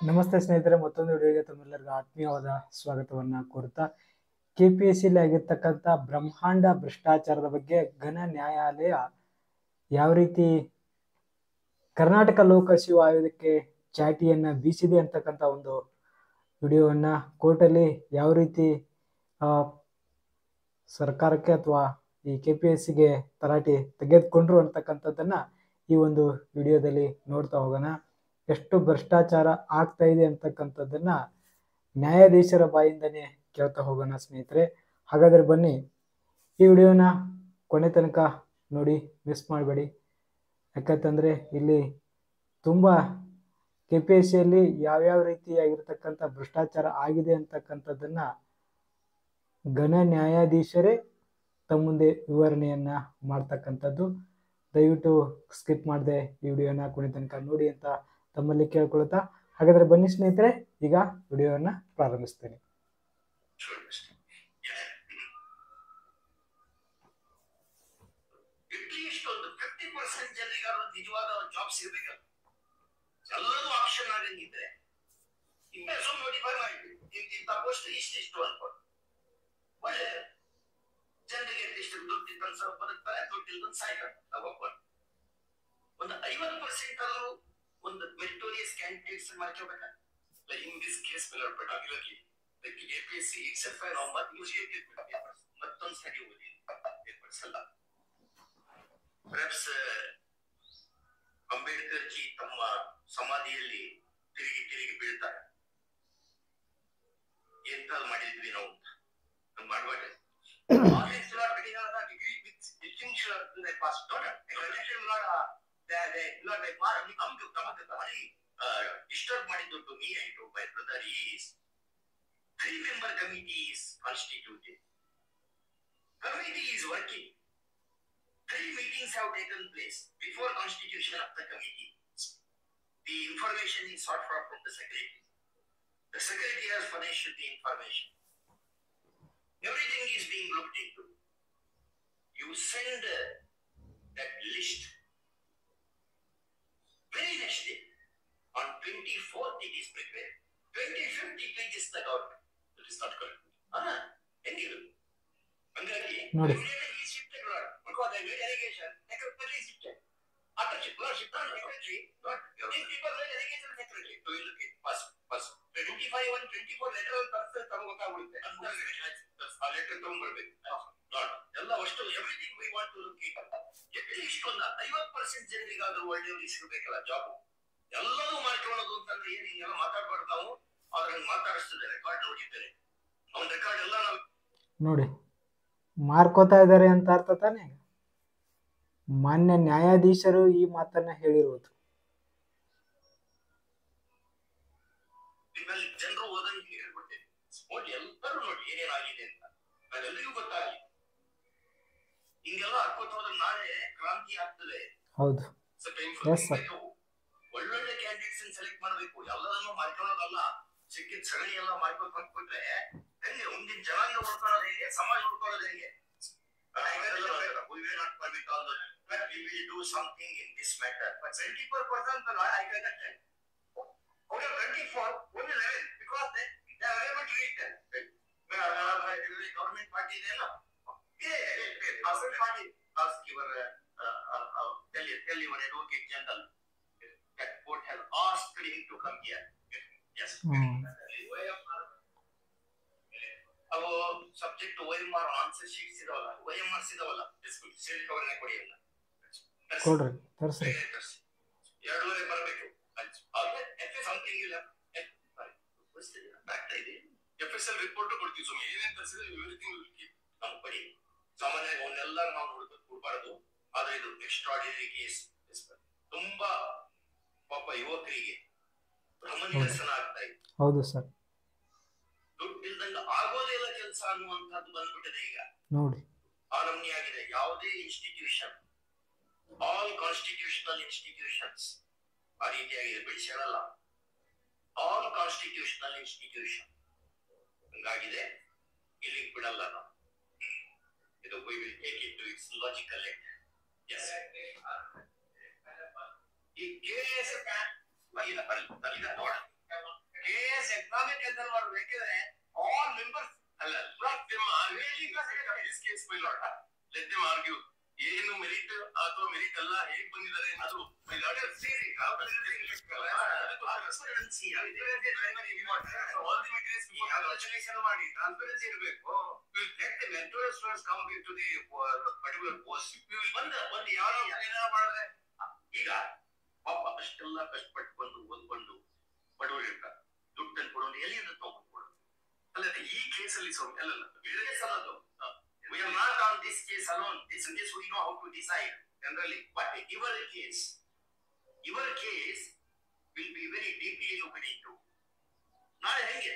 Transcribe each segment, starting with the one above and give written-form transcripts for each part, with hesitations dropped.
ನಮಸ್ತೆ ಸ್ನೇಹಿತರೆ, ಮತ್ತೊಂದು ವಿಡಿಯೋಗೆ ತಮ್ಮೆಲ್ಲರಿಗೂ ಆತ್ಮೀಯವಾದ ಸ್ವಾಗತವನ್ನ ಕೋರುತ್ತಾ ಕೆಪಿಎಸ್ಸಿಯಲ್ಲಿ ಆಗಿರ್ತಕ್ಕಂಥ ಬ್ರಹ್ಮಾಂಡ ಭ್ರಷ್ಟಾಚಾರದ ಬಗ್ಗೆ ಘನ ನ್ಯಾಯಾಲಯ ಯಾವ ರೀತಿ ಕರ್ನಾಟಕ ಲೋಕಸೇವಾ ಆಯೋಗಕ್ಕೆ ಚಾಟಿಯನ್ನ ಬೀಸಿದೆ ಅಂತಕ್ಕಂಥ ಒಂದು ವಿಡಿಯೋವನ್ನ ಕೋರ್ಟಲ್ಲಿ ಯಾವ ರೀತಿ ಸರ್ಕಾರಕ್ಕೆ ಅಥವಾ ಈ ಕೆಪಿಎಸ್ಸಿಗೆ ತರಾಟೆ ತೆಗೆದುಕೊಂಡ್ರು ಅಂತಕ್ಕಂಥದ್ದನ್ನ ಈ ಒಂದು ವಿಡಿಯೋದಲ್ಲಿ ನೋಡ್ತಾ ಹೋಗೋಣ. ಎಷ್ಟು ಭ್ರಷ್ಟಾಚಾರ ಆಗ್ತಾ ಇದೆ ಅಂತಕ್ಕಂಥದ್ದನ್ನ ನ್ಯಾಯಾಧೀಶರ ಬಾಯಿಂದನೇ ಕೇಳ್ತಾ ಹೋಗೋಣ ಸ್ನೇಹಿತರೆ. ಹಾಗಾದ್ರೆ ಬನ್ನಿ ಈ ವಿಡಿಯೋನ ಕೊನೆ ತನಕ ನೋಡಿ, ಮಿಸ್ ಮಾಡಬೇಡಿ. ಯಾಕಂತಂದ್ರೆ ಇಲ್ಲಿ ತುಂಬ ಕೆಪಿಎಸ್ಸಿಯಲ್ಲಿ ಯಾವ್ಯಾವ ರೀತಿಯಾಗಿರ್ತಕ್ಕಂಥ ಭ್ರಷ್ಟಾಚಾರ ಆಗಿದೆ ಅಂತಕ್ಕಂಥದ್ದನ್ನ ಘನ ನ್ಯಾಯಾಧೀಶರೇ ತಮ್ಮ ಮುಂದೆ ವಿವರಣೆಯನ್ನ ಮಾಡ್ತಕ್ಕಂಥದ್ದು. ದಯವಿಟ್ಟು ಸ್ಕಿಪ್ ಮಾಡದೆ ಈ ವಿಡಿಯೋನ ಕೊನೆ ತನಕ ನೋಡಿ ಅಂತ ತಮ್ಮಲ್ಲಿ ಕೇಳ್ಕೊಳ್ತಾ, ಹಾಗಾದ್ರೆ ಬನ್ನಿ ಸ್ನೇಹಿತರೆ, ಈಗ ವಿಡಿಯೋನ ಪ್ರಾರಂಭಿಸ್ತೇನೆ. ನಿಜವಾದ ಜಾಬ್ ಸಿಗಬೇಕಲ್ಲ, ಎಲ್ಲರೂ ಆಪ್ಷನ್ ಆಗಂಗಿದ್ರೆ ನೋಟಿಫೈ ಮಾಡಿ ಇಂಥ ಪೋಸ್ಟ್ ಇಷ್ಟಿಷ್ಟು ಅನ್ಕೊಂಡು ಒಳ್ಳೆ ಜನರಿಗೆ ಇಷ್ಟು ದುಡ್ಡು ಇದ್ದಂತ ಬದುಕ್ತಾರೆ, ದುಡ್ಡು ಇಲ್ದಂತ ಸಾಯ್ತಾರೆ. ಒಪ್ಕೊಂಡು ಒಂದು 50% ಅಲ್ಲೂ ಒಂದು ಮೆರಿಟೋರಿಯಸ್ ಕ್ಯಾಂಡಿಡೇಟ್ಸ್ ಮಾಡ್ಕೋಬೇಕಾ. In this case particularly APSC except ನಾವು ಮತ್ತೊಂದು ಸ್ಟಡಿ ಓದಿ ಪೇಪರ್ಸ್ ಅಲ್ಲ. ಪರ್ಹ್ಯಾಪ್ಸ್ ಅಂಬೇಡ್ಕರ್ ಜಿ ತಮ್ಮ ಸಮಾಧಿಯಲ್ಲಿ ತಿರುಗಿ ತಿರುಗಿ ಬೀಳ್ತಾರೆ. ಎಂತಲ್ಲಿ ಮಾಡಿದ್ವಿ ನಾವು ಮಾಡಬೇಡ degree with distinction pass disturb ಮಾಡಿದ್ದು to me and to my brother is 3-member committee is constituted. Committee is working. 3 meetings have taken place before constitution of the committee. The information is sought for from the secretary. The secretary has furnished the information. Everything is being looked into. You send that list. Very next day, on 24th it is prepared. 25th it reaches the government. That is not correct. Hengiru. Hangagi, immediately he shifted word. Because they made allegation, secretary shifted. After shifted, secretary, these people made allegation secretary. So you look at first. 25 and 24 letter on person ತಗೋಬೇಕಾಗುತ್ತೆ. ಆ letter ತಗೊಂಡ್ಬರ್ಬೇಕು. ಎಲ್ಲ ಅಷ್ಟು everything we want to look it. At least ಒಂದು 50% ಜನರಿಗಾದ್ರೂ ಒಳ್ಳೆಯವ್ರಿಗೆ ಸಿಗಬೇಕಲ್ಲ job. ಎಲ್ಲರೂ ಮಾಡ್ಕೊಳ್ಳೋದು ಅಂತಂದ್ರೆ ಏನು ಹಿಂಗೆಲ್ಲ ಮಾತಾಡ್ಬಾರ್ದು ನಾವು. ಅವ್ರನ್ನ ಮಾತಾಡಿಸ್ತದೆ, ರೆಕಾರ್ಡ್ ನೋಡಿದ್ದೇನೆ. ಅವನ ರೆಕಾರ್ಡ್ ಎಲ್ಲ ನಾವು ನೋಡಿ ಮಾರ್ಕೋತಾ ಇದ್ದಾರೆ ಅಂತ ಅರ್ಥ ತಾನೆ. ಮಾನ್ಯ ನ್ಯಾಯಾಧೀಶರು ಈ ಮಾತನ್ನ ಹೇಳಿರುವುದು. ಜನರು ಓದಂಗೆ ಹೇಳ್ಬಿಟ್ಟೆ ನೋಡಿ, ಎಲ್ಲರೂ ನೋಡಿ ಏನೇನಾಗಿದೆ ಅಂತ ಅದೆಲ್ಲರಿಗೂ ಗೊತ್ತಾಗಲಿ. ಹಿಂಗೆಲ್ಲ ಹಾಕೋತ ಹೋದ್ರೆ ನಾಳೆ ಕ್ರಾಂತಿ ಆಗ್ತದೆ. ಹೌದು, ಒಳ್ಳೊಳ್ಳೆ ಕ್ಯಾಂಡಿಡೇಟ್ಸ್ ಸೆಲೆಕ್ಟ್ ಮಾಡಬೇಕು. ಎಲ್ಲರನ್ನು ಮಾಡ್ಕೊಳ್ಳೋದಲ್ಲ, ಸಿಕ್ಕಿದ ಸಗಣಿ ಎಲ್ಲ ಮಾಡ್ಕೊಂಡು ಬಂದ್ಬಿಟ್ರೆ ಹೆಂಗೆ ಮುಂದಿನ ಜನಾಂಗ ಉಳ್ಕೊಳ್ಳೋದು ಹೆಂಗೆ, ಸಮಾಜ ಉಳ್ಕೊಳ್ಳೋದು ಹೆಂಗೆ? We will do something in this matter. But 24% I can understand. Out of 24, only 11 because they are able to read them. Government party is enough. Government party ask your tell your advocate general that court has asked him to come here. Yes. ಅವು subject OMR answer sheets ಇದಾವಲ್ಲ, OMRs ಇದಾವಲ್ಲ, ಸೇರಿ ಕವರ್ನೇ ಕೊಡಿ ಅಲ್ಲ ಕೊಡ್ರಿ, ತರ್ಸ್ರಿ. 2.5 ಬರಬೇಕು. Something ಇಲ್ಲ ಆಗ್ತಾ ಇದೆ. FSL ರಿಪೋರ್ಟ್ ಕೊಡ್ತೀವಿ. ಸೊ ಏನೇನು ತರಿಸಿದ್ರೆ ಎವ್ರಿಥಿಂಗ್ ನಮ್ಗೆ ಕೊಡಿ. ಸಾಮಾನ್ಯವಾಗಿ ಅವನ್ನೆಲ್ಲ ನಾವು ನೋಡ್ಕೊಂಡು ಕೊಡಬಾರ್ದು. ಆದ್ರೆ ಇದು ಎಕ್ಸ್ಟ್ರಾರ್ಡಿನರಿ ಕೇಸ್. ತುಂಬಾ ಪಾಪ ಯುವಕರಿಗೆ ಭ್ರಮನಿರಸನ ಆಗ್ತಾ ಇದೆ. ಹೌದು ಸರ್, ದುಡ್ಡಿಲ್ದಂಗ ಆಗೋದಿಲ್ಲ ಕೆಲಸ ಅನ್ನುವಂಥದ್ದು ಬಂದ್ಬಿಟ್ಟಿದೆ ಈಗ. ನೋಡಿ ಆನಮ್ನಿ ಆಗಿದೆ. ಯಾವುದೇ ಇನ್ಸ್ಟಿಟ್ಯೂಷನ್, ಆಲ್ ಕಾನ್ಸ್ಟಿಟ್ಯೂಷನಲ್ ಇನ್ಸ್ಟಿಟ್ಯೂಷನ್ಸ್ ಆ ರೀತಿಯಾಗಿದೆ. ಬಿಡಿಸಿ ಹೇಳಲ್ಲ, ಆಲ್ ಕಾನ್ಸ್ಟಿಟ್ಯೂಷನಲ್ ಇನ್ಸ್ಟಿಟ್ಯೂಷನ್ ಹಂಗಾಗಿದೆ. ಇಲ್ಲಿ ಬಿಡಲ್ಲ ನಾವು. ಇದು we will take it to its logical end. Yes. ಈ KS ನಾವೇ ಕ್ಯಾನ್ಸಲ್ ಮಾಡೋದು. ಯಾಕೆಂದ್ರೆ ಆಲ್ ಮೆಂಬರ್ಸ್ ಅಲ್ಲ ಲೆಟ್ ದೆಮ್ ಆರ್ಗ್ಯೂ ಏನು ಮೆರಿಟ್ ಅಥವಾ ಮೆರಿಟ್ ಅಲ್ಲ ಹೇಗೆ ಬಂದಿದ್ದಾರೆ ಅದು ಸೇರಿ ಮಾಡಿ ಟ್ರಾನ್ಸ್ಪರೆನ್ಸಿ ಇರಬೇಕು. ಒಂದು ಯಾವ ಮಾಡಿದ್ರೆ ಈಗ ಪಾಪ ಅಷ್ಟೆಲ್ಲ ಕಷ್ಟಪಟ್ಟು ಬಂದು ಓದ್ಕೊಂಡು ಬಡವರು ಇರ್ತಾರೆ, ದುಡ್ಡನ್ನು ಕೊಡೋದು ಎಲ್ಲಿಂದ ತಗೊಂಡ್ಕೊಡೋದು ಅಲ್ಲದೆ ಈ ಕೇಸಲ್ಲಿ ಅಲ್ಲಲ್ಲ ಬೇರೆ ಸಲದು. We are not on this case alone. This we know how to decide generally. But your case will be very deeply looked into. ನಾಳೆ ಹೆಂಗೆ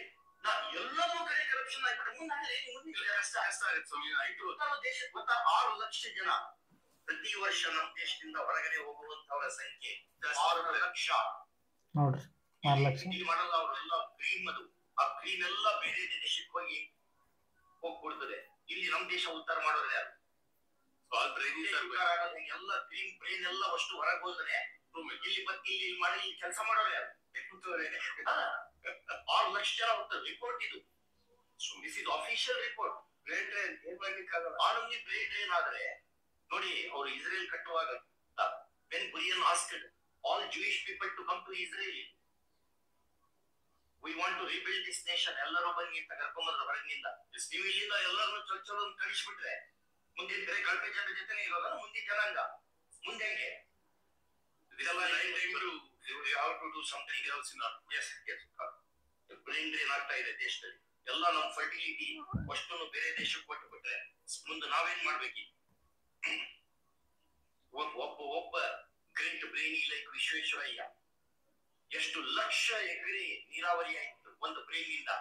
ಎಲ್ಲವೂ ಕಡೆ ಕರಪ್ಷನ್ ಆಗ್ಬಿಟ್ಟು ಮುಂದೆ ಕಷ್ಟ ಆಗುತ್ತೆ ಸ್ವಾಮಿ. ದೇಶಕ್ಕೆ ಗೊತ್ತಾ 6 ಲಕ್ಷ ಜನ ಪ್ರತಿ ವರ್ಷ ನಮ್ಮ ದೇಶದಿಂದ ಹೊರಗಡೆ ಹೋಗುವಂತವರ ಸಂಖ್ಯೆ 6 ಲಕ್ಷ. ನೋಡ್ರಿ 6 ಲಕ್ಷ ಇಲ್ಲಿ ಮಾಡಲ್ಲ ಅವರೆಲ್ಲ ಕ್ರೀಮ್, ಅದು ಆ ಕ್ರೀಮ್ ಎಲ್ಲ ಬೇರೆ ದೇಶಕ್ಕೆ ಹೋಗ್ಬಿಡ್ತದೆ. ಇಲ್ಲಿ ನಮ್ಮ ದೇಶ ಉದ್ಧಾರ ಮಾಡೋರು ಯಾರು? ಎಲ್ಲ ಕ್ರೀಮ್ ಬ್ರೈನ್ ಎಲ್ಲ ಅಷ್ಟು ಹೊರಗೆ ಹೋದ್ರೆ ಇಲ್ಲಿ ಬತ್ತಿ ಇಲ್ಲಿ ಮಾಡಿ ಕೆಲಸ ಮಾಡೋರು ಯಾರು? 6 ಲಕ್ಷ ಜನ ಹೋಗ್ತಾರೆ. ರಿಪೋರ್ಟ್ ಇದು, this is official report. Brain drain ಏನ್ ಮಾಡ್ಲಿಕ್ಕಾಗಲ್ಲ. ಆನಂದಿ ಬ್ರೈನ್ ಡ್ರೈನ್ ಆದ್ರೆ ನೋಡಿ, ಅವರು ಇಸ್ರೇಲ್ ಕಟ್ಟುವಾಗ when Burian asked all Jewish people to come to Israel, we want to rebuild this nation, ಎಲ್ಲರೂ ಬನ್ನಿ ಅಂತ ಕರ್ಕೊಂಡ್ಬಂದ್ರು ಹೊರಗಿನಿಂದ. ನೀವು ಇಲ್ಲಿಂದ ಎಲ್ಲರನ್ನು ಚೊಚ್ಚಲು ಕಳಿಸ್ಬಿಟ್ರೆ ಮುಂದೆ ಬೇರೆ ಕಳಪೆ ಜನರ ಜೊತೆ ಇರೋದಲ್ಲ ಮುಂದಿನ ಜನಾಂಗ ಮುಂದೆ ಹೆಂಗೆ? ಬ್ರೈನ್ ಡ್ರೈನ್ ಆಗ್ತಾ ಇದೆ ದೇಶದಲ್ಲಿ. ಎಲ್ಲ ನಮ್ಮ ಫರ್ಟಿಲಿಟಿ ಅಷ್ಟನ್ನು ಬೇರೆ ದೇಶಕ್ಕೆ ಕೊಟ್ಟು ಬಿಟ್ರೆ ಮುಂದೆ ನಾವೇನ್ ಮಾಡ್ಬೇಕು? ಒಬ್ಬ ಗ್ರೇಟ್ ಬ್ರೈನಿ ಲೈಕ್ ವಿಶ್ವೇಶ್ವರಯ್ಯ ಎಷ್ಟು ಲಕ್ಷ ಎಕರೆ ನೀರಾವರಿ ಆಯ್ತು ಒಂದು ಬ್ರೈನ್ ಇಂದ.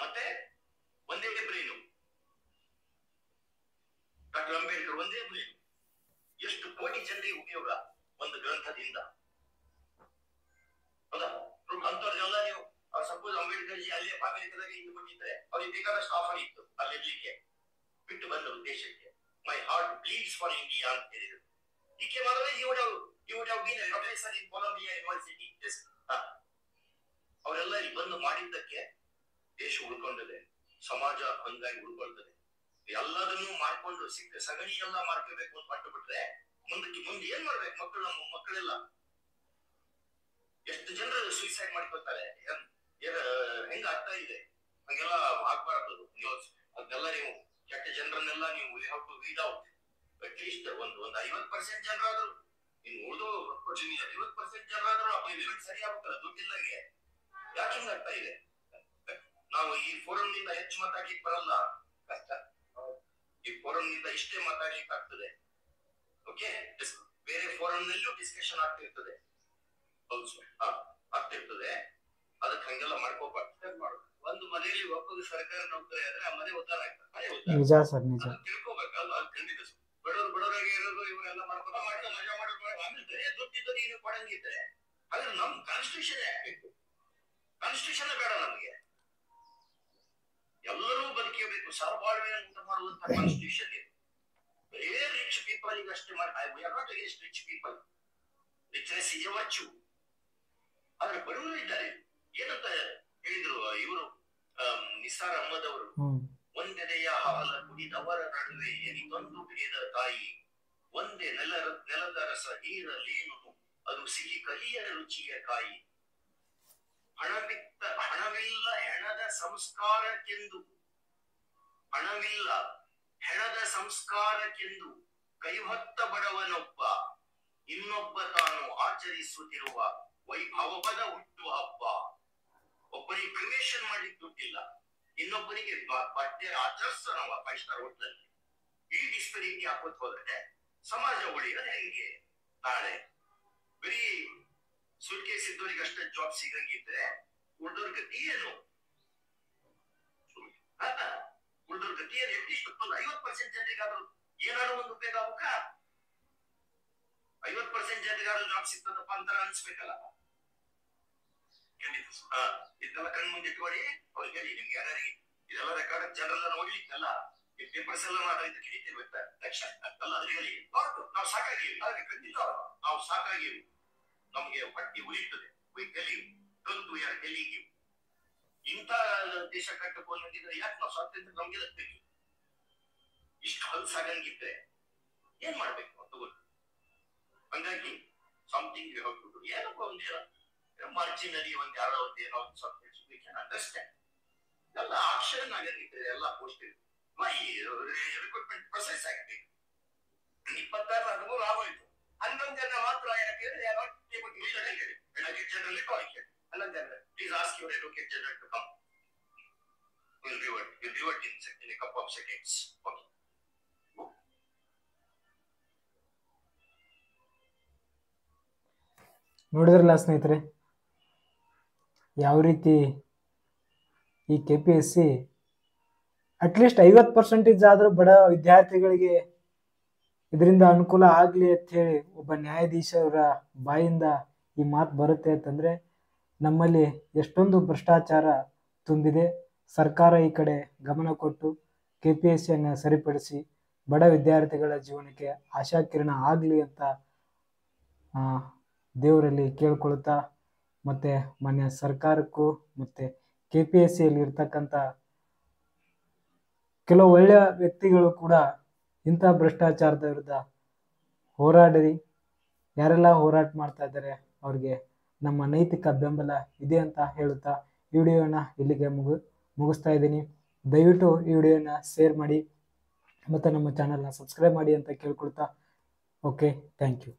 ಮತ್ತೆ ಒಂದೇ ಬ್ರೈನು ಡಾಕ್ಟರ್ ಅಂಬೇಡ್ಕರ್, ಒಂದೇ ಬ್ರೈನು. ಎಷ್ಟು ಕೋಟಿ ಜನರಿಗೆ ಉಪಯೋಗ ಒಂದು ಗ್ರಂಥದಿಂದ. ಹೌದಾ? ಅಂತವ್ರಿಗೆಲ್ಲ ನೀವು ಸಪೋಸ್ ಅಂಬೇಡ್ಕರ್ ಜಿ ಅಲ್ಲೇ ಅಮೆರಿಕದಾಗ ಇದ್ದು ಬಂದಿದ್ರೆ ಅವ್ರಿಗೆ ಬೇಕಾದಷ್ಟು ಆಫರ್ ಇತ್ತು ಅಲ್ಲಿರ್ಲಿಕ್ಕೆ, ಬಿಟ್ಟು ಬಂದರು ದೇಶಕ್ಕೆ. My heart bleeds for India ಅಂತ ಹೇಳಿದ್ರು. ಈಕೆ ಮಾಡಿದ್ರೆ ಪ್ರೊಫೆಸರ್ ಇನ್ ಕೊಲಂಬಿಯಾ ಯೂನಿವರ್ಸಿಟಿ. ಅವರೆಲ್ಲ ಇಲ್ಲಿ ಬಂದು ಮಾಡಿದ್ದಕ್ಕೆ ದೇಶ ಉಳ್ಕೊಂಡಿದೆ, ಸಮಾಜ ಹಂಗಾಗಿ ಉಳ್ಕೊಳ್ತದೆ. ಎಲ್ಲದನ್ನು ಮಾಡ್ಕೊಂಡು ಸಿಕ್ಕ ಸಗಣಿ ಎಲ್ಲ ಮಾಡ್ಕೋಬೇಕು ಅಂತ ಪಟ್ಟು ಬಿಟ್ರೆ ಮುಂದೆ ಏನ್ ಮಾಡ್ಬೇಕು? ಮಕ್ಕಳು, ನಮ್ಮ ಮಕ್ಕಳೆಲ್ಲ ಎಷ್ಟು ಜನರು ಸೂಸೈಡ್ ಮಾಡ್ಕೊತಾರೆ. ಹೆಂಗ ಆಗ್ತಾ ಇದೆ? ಹಂಗೆಲ್ಲ ಆಗ್ಬಾರ್ದು. ಅದನ್ನೆಲ್ಲ ನೀವು ಕೆಟ್ಟ ಜನರನ್ನೆಲ್ಲ ನೀವು you have to weed out. At least ಒಂದು 50% ಜನರಾದ್ರು, ಇನ್ನು ಉಳಿದು 50% ಜನರಾದ್ರು ಸರಿ ಆಗ್ಬೇಕಲ್ಲ. ದುಡ್ಡಿಲ್ಲಗೆ ಯಾಕೆ ಹಿಂಗ ಆಗ್ತಾ ಇದೆ? ನಾವು ಈ ಫೋರಂ ನಿಂದ ಹೆಚ್ಚು ಮಾತಾಡ್ಲಿಕ್ಕೆ ಬರಲ್ಲ, ಕಷ್ಟ. ಈ ಫೋರಂ ನಿಂದ ಇಷ್ಟೇ ಮಾತಾಡ್ಲಿಕ್ಕೆ ಆಗ್ತದೆ. ಓಕೆ, ಬೇರೆ ಫೋರಂ ನಲ್ಲೂ ಡಿಸ್ಕಷನ್ ಆಗ್ತಿರ್ತದೆ. ಆಗ್ತಿರ್ತದೆ. ಅದಕ್ಕೆ ಹಂಗೆಲ್ಲ ಮಾಡ್ಕೋಬಾರ್ದು. ಒಂದು ಮನೆಯಲ್ಲಿ ಒಬ್ಬರು ಸರ್ಕಾರ ನೌಕರಿ ಆದ್ರೆ ಆ ಮನೆ ಉದ್ಧಾರ ಆಗ್ತದೆ. ನಿಜ ಸರ್, ನಿಜ. ತಿಳ್ಕೊಬೇಕಲ್ಲ, ಅದು ಖಂಡಿತ. ಬಡವರಾಗಿ ಇರೋದು ಇವರೆಲ್ಲ ಮಾಡ್ಕೊಂಡು ಮಜಾ ಮಾಡೋದು. ಆಮೇಲೆ ದುಡ್ಡಿದ್ದು ನೀನು ಕೊಡಂಗಿದ್ರೆ ಆದ್ರೆ ನಮ್ ಕಾನ್ಸ್ಟಿಟ್ಯೂಷನ್ ಆಗ್ಬೇಕು. ಕಾನ್ಸ್ಟಿಟ್ಯೂಷನ್ ಬೇಡ ನಮಗೆ. ಎಲ್ಲರೂ ಬದುಕಬೇಕು, ಸಹಬಾಳ್ವೆಯನ್ನು ಉಂಟು ಮಾಡುವಂತ ಕಾನ್ಸ್ಟಿಟ್ಯೂಷನ್ ಇದೆ. ಬರೇ ರಿಚ್ ಪೀಪಲ್ ಈಗ ಅಷ್ಟೇ ಮಾಡಿ. We are not against rich people. Richness is A virtue. ಆದ್ರೆ ಬಡವರು ಇದ್ದಾರೆ. ಏನಂತ ಹೇಳಿದ್ರು ಇವರು ನಿಸಾರ್ ಅಹಮದ್ ಅವರು, ಒಂದೆದೆಯ ಹಾಲ ಕುಡಿದವರ ನಡುವೆ ಎನಿತೊಂದು ಭೇದ ತಾಯಿ, ಒಂದೇ ನೆಲದ ರಸ ಹೀರಲೇನು ಅದು ಸಿಹಿ ಕಲಿಯ ರುಚಿಯ ಕಾಯಿ. ಹಣವಿಲ್ಲ ಹೆಣದ ಸಂಸ್ಕಾರಕ್ಕೆಂದು, ಹಣವಿಲ್ಲ ಹೆಣದ ಸಂಸ್ಕಾರಕ್ಕೆಂದು ಕೈಹೊತ್ತ ಬಡವನೊಬ್ಬ, ಇನ್ನೊಬ್ಬ ತಾನು ಆಚರಿಸುತ್ತಿರುವ ವೈಭವದ ಹುಟ್ಟು ಹಬ್ಬ. ಒಬ್ಬರಿಗೆ ಕ್ರಿಮೇಷನ್ ಮಾಡ್ಲಿಕ್ಕೆ ದುಡ್ಡಿಲ್ಲ, ಇನ್ನೊಬ್ಬರಿಗೆ ಬಟ್ಟೆ ಆಚರಿಸ್ತಾನವ 5 ಸ್ಟಾರ್ ಹೋಟೆಲ್. ಈ ಡಿಸ್ಪೆರಿಟಿ ಹಾಕೋತ್ ಹೋದ್ರೆ ಸಮಾಜ ಉಳಿಯೋದು ಹೆಂಗೆ? ನಾಳೆ ಬರೀ ಸುಟ್ಕೇಸ್ ಇದ್ದವರಿಗೆ ಅಷ್ಟೇ ಜಾಬ್ ಸಿಗಂಗಿದ್ರೆ ಉಳಿದವ್ರ ಗತಿ ಏನು? ಉಳಿದವ್ರ ಗತಿ ಏನು? ಎಟ್ಲೀಸ್ಟ್ 50% ಜನರಿಗಾದ್ರೂ ಏನಾದ್ರು ಒಂದು ಉಪಯೋಗ ಆಗ್ಬೇಕ. 50% ಜನರಿಗಾದ್ರೂ ಜಾಬ್ ಸಿಗ್ತದಪ್ಪ ಅಂತ ಅನ್ಸ್ಬೇಕಲ್ಲ. ಖಂಡಿತ ಇದೆಲ್ಲ ಕಣ್ ಮುಂದೆ ಇಟ್ಕೊಳ್ಳಿ. ಅವ್ರಿಗೆ ಹೇಳಿ, ನಿಮ್ಗೆ ಯಾರಿಗೆ ಇದೆಲ್ಲ ರೆಕಾರ್ಡ್ ಜನರೆಲ್ಲ ನೋಡ್ಲಿಕ್ಕಲ್ಲ, ಈ ಪೇಪರ್ಸ್ ಎಲ್ಲ ಮಾಡೋದು ಕಿಡಿತಿರ್ಬೇಕು ಲಕ್ಷ ಅಲ್ಲ. ಅದು ಹೇಳಿ ನಾವು ಸಾಕಾಗಿವಿ. ಆದ್ರೆ ಖಂಡಿತ ನಾವು ಸಾಕಾಗಿವಿ. ನಮ್ಗೆ ಹೊಟ್ಟೆ ಉಳಿಯುತ್ತದೆ. We tell you, don't we are telling you. ಇಂಥ ದೇಶ ಕಟ್ಟಕ್ಕೆ ಬಂದಿದ್ರೆ ಯಾಕೆ ನಾವು ಸ್ವಾತಂತ್ರ್ಯ ನಮ್ಗೆ ಬೇಕು? ಇಷ್ಟು ಹೊಲಸಾಗಂಗಿದ್ರೆ ಏನ್ ಮಾಡ್ಬೇಕು ಅಂತ ಗೊತ್ತು. ಹಂಗಾಗಿ something you have to do. ಏನಪ್ಪ ಒಂದೇನೋ ಮಾರ್ಜಿನಲ್ಲಿ ಒಂದ್ ಯಾರೋ ಒಂದ್ ಏನೋ ಒಂದು ಸ್ವಲ್ಪ ಅಂಡರ್ಸ್ಟ್ಯಾಂಡ್. ಎಲ್ಲ ಆಕ್ಷನ್ ಆಗಂಗಿದ್ರೆ ಎಲ್ಲ ಪೋಸ್ಟ್ ರಿಕ್ರೂಟ್ಮೆಂಟ್ ಪ್ರೊಸೆಸ್ ಆಗಬೇಕು. 26-13 ಆಗೋಯ್ತು. 11 ಜನ ಮಾತ್ರ ಜನರಲ್ಲಿ ಕಾಲ್ ಕೇಳಿ 11 ಜನ please ask your advocate general to come. We'll revert in a couple of seconds. Okay. ನೋಡಿದ್ರಲ್ಲ ಸ್ನೇಹಿತರೆ, ಯಾವ ರೀತಿ ಈ KPSC ಅಟ್ಲೀಸ್ಟ್ 50% ಆದರೂ ಬಡ ವಿದ್ಯಾರ್ಥಿಗಳಿಗೆ ಇದರಿಂದ ಅನುಕೂಲ ಆಗಲಿ ಅಂತ ಹೇಳಿ ಒಬ್ಬ ನ್ಯಾಯಾಧೀಶರ ಬಾಯಿಂದ ಈ ಮಾತು ಬರುತ್ತೆ ಅಂತಂದರೆ ನಮ್ಮಲ್ಲಿ ಎಷ್ಟೊಂದು ಭ್ರಷ್ಟಾಚಾರ ತುಂಬಿದೆ. ಸರ್ಕಾರ ಈ ಕಡೆ ಗಮನ ಕೊಟ್ಟು KPSCಯನ್ನು ಸರಿಪಡಿಸಿ ಬಡ ವಿದ್ಯಾರ್ಥಿಗಳ ಜೀವನಕ್ಕೆ ಆಶಾಕಿರಣ ಆಗಲಿ ಅಂತ ದೇವರಲ್ಲಿ ಕೇಳ್ಕೊಳ್ತಾ, ಮತ್ತು ಮಾನ್ಯ ಸರ್ಕಾರಕ್ಕೂ ಮತ್ತು KPSCಯಲ್ಲಿ ಇರ್ತಕ್ಕಂಥ ಕೆಲವು ಒಳ್ಳೆಯ ವ್ಯಕ್ತಿಗಳು ಕೂಡ ಇಂಥ ಭ್ರಷ್ಟಾಚಾರದ ವಿರುದ್ಧ ಹೋರಾಡಿರಿ. ಯಾರೆಲ್ಲ ಹೋರಾಟ ಮಾಡ್ತಾ ಇದ್ದಾರೆ ಅವ್ರಿಗೆ ನಮ್ಮ ನೈತಿಕ ಬೆಂಬಲ ಇದೆ ಅಂತ ಹೇಳುತ್ತಾ ಈ ವಿಡಿಯೋನ ಇಲ್ಲಿಗೆ ಮುಗಿಸ್ತಾ ಇದ್ದೀನಿ. ದಯವಿಟ್ಟು ಈ ವಿಡಿಯೋನ ಶೇರ್ ಮಾಡಿ ಮತ್ತು ನಮ್ಮ ಚಾನಲ್ನ ಸಬ್ಸ್ಕ್ರೈಬ್ ಮಾಡಿ ಅಂತ ಕೇಳ್ಕೊಳ್ತಾ, ಓಕೆ, ಥ್ಯಾಂಕ್ ಯು.